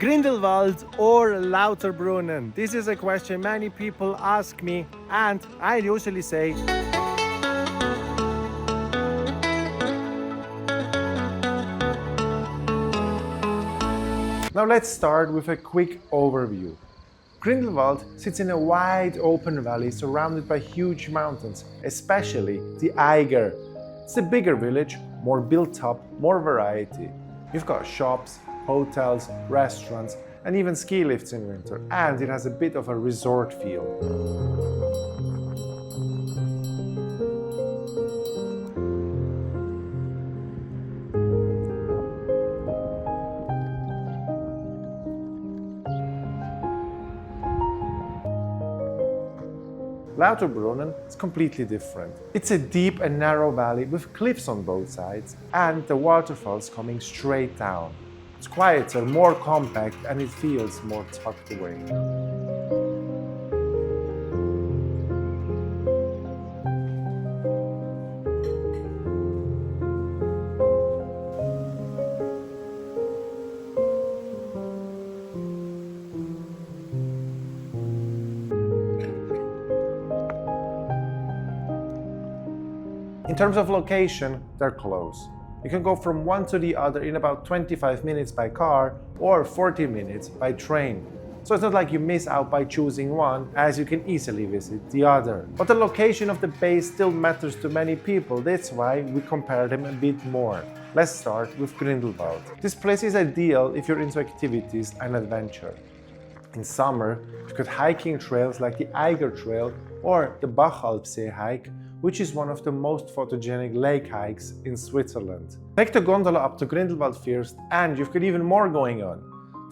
Grindelwald or Lauterbrunnen? This is a question many people ask me, and I usually say now let's start with a quick overview. Grindelwald sits in a wide open valley surrounded by huge mountains, especially the Eiger. It's a bigger village, more built up, more variety. You've got shops, hotels, restaurants, and even ski lifts in winter, and it has a bit of a resort feel. Lauterbrunnen is completely different. It's a deep and narrow valley with cliffs on both sides and the waterfalls coming straight down. It's quieter, more compact, and it feels more tucked away. In terms of location, they're close. You can go from one to the other in about 25 minutes by car or 40 minutes by train. So it's not like you miss out by choosing one, as you can easily visit the other. But the location of the base still matters to many people, that's why we compare them a bit more. Let's start with Grindelwald. This place is ideal if you're into activities and adventure. In summer, you've got hiking trails like the Eiger Trail or the Bachalpsee hike, which is one of the most photogenic lake hikes in Switzerland. Take the gondola up to Grindelwald first, and you've got even more going on.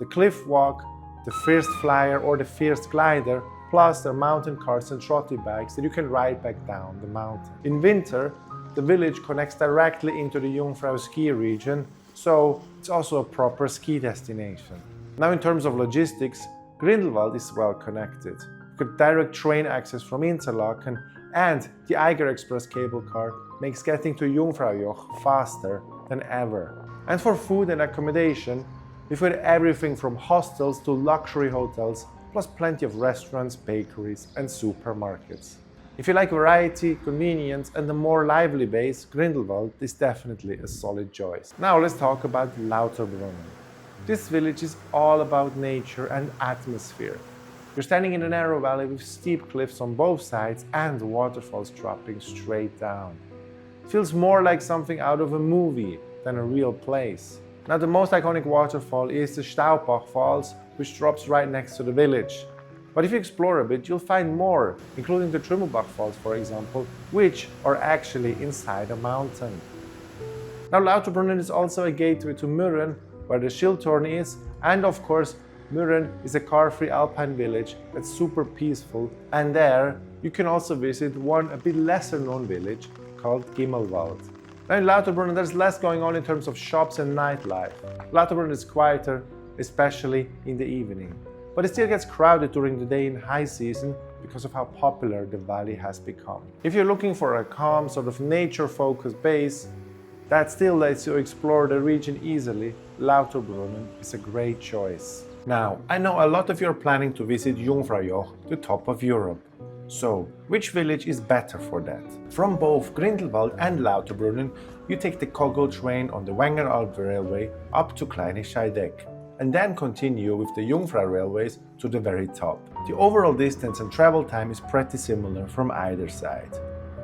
The cliff walk, the first flyer or the first glider, plus the mountain carts and trotty bikes that you can ride back down the mountain. In winter, the village connects directly into the Jungfrau ski region, so it's also a proper ski destination. Now in terms of logistics, Grindelwald is well connected. You've got direct train access from Interlaken, and the Eiger Express cable car makes getting to Jungfraujoch faster than ever. And for food and accommodation, we've got everything from hostels to luxury hotels, plus plenty of restaurants, bakeries, and supermarkets. If you like variety, convenience, and a more lively base, Grindelwald is definitely a solid choice. Now let's talk about Lauterbrunnen. This village is all about nature and atmosphere. You're standing in a narrow valley with steep cliffs on both sides and waterfalls dropping straight down. It feels more like something out of a movie than a real place. Now the most iconic waterfall is the Staubbach Falls, which drops right next to the village. But if you explore a bit, you'll find more, including the Trümmelbach Falls, for example, which are actually inside a mountain. Now Lauterbrunnen is also a gateway to Mürren, where the Schildhorn is, and of course Mürren is a car-free alpine village that's super peaceful, and there you can also visit one a bit lesser known village called Grindelwald. Now in Lauterbrunnen there's less going on in terms of shops and nightlife. Lauterbrunnen is quieter, especially in the evening. But it still gets crowded during the day in high season because of how popular the valley has become. If you're looking for a calm, sort of nature-focused base that still lets you explore the region easily, Lauterbrunnen is a great choice. Now, I know a lot of you are planning to visit Jungfraujoch, the top of Europe. So, which village is better for that? From both Grindelwald and Lauterbrunnen, you take the Kogel train on the Wengen Railway up to Kleine Scheidegg, and then continue with the Jungfrau railways to the very top. The overall distance and travel time is pretty similar from either side.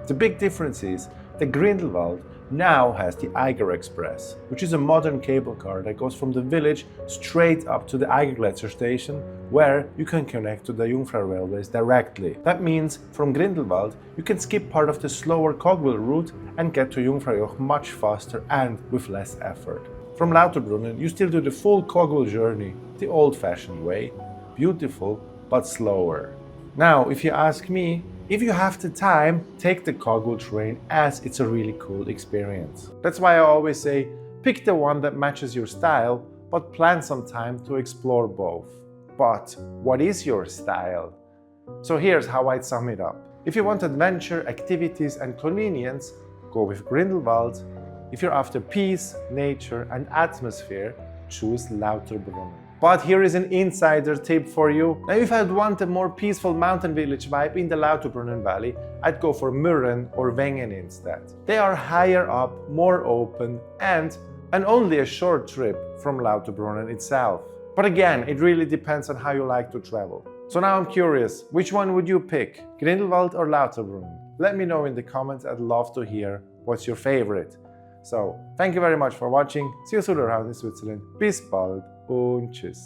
The big difference is that Grindelwald now has the Eiger Express, which is a modern cable car that goes from the village straight up to the Eigergletzer station, where you can connect to the Jungfrau railways directly. That means from Grindelwald you can skip part of the slower cogwheel route and get to Jungfraujoch much faster and with less effort. From Lauterbrunnen you still do the full cogwheel journey, the old-fashioned way, beautiful but slower. Now, if you ask me, if you have the time, take the cogwheel train, as it's a really cool experience. That's why I always say, pick the one that matches your style, but plan some time to explore both. But what is your style? So here's how I'd sum it up. If you want adventure, activities and convenience, go with Grindelwald. If you're after peace, nature and atmosphere, choose Lauterbrunnen. But here is an insider tip for you. Now, if I'd want a more peaceful mountain village vibe in the Lauterbrunnen Valley, I'd go for Mürren or Wengen instead. They are higher up, more open, and only a short trip from Lauterbrunnen itself. But again, it really depends on how you like to travel. So now I'm curious, which one would you pick? Grindelwald or Lauterbrunnen? Let me know in the comments, I'd love to hear what's your favorite. So, thank you very much for watching. See you soon around in Switzerland. Bis bald und tschüss.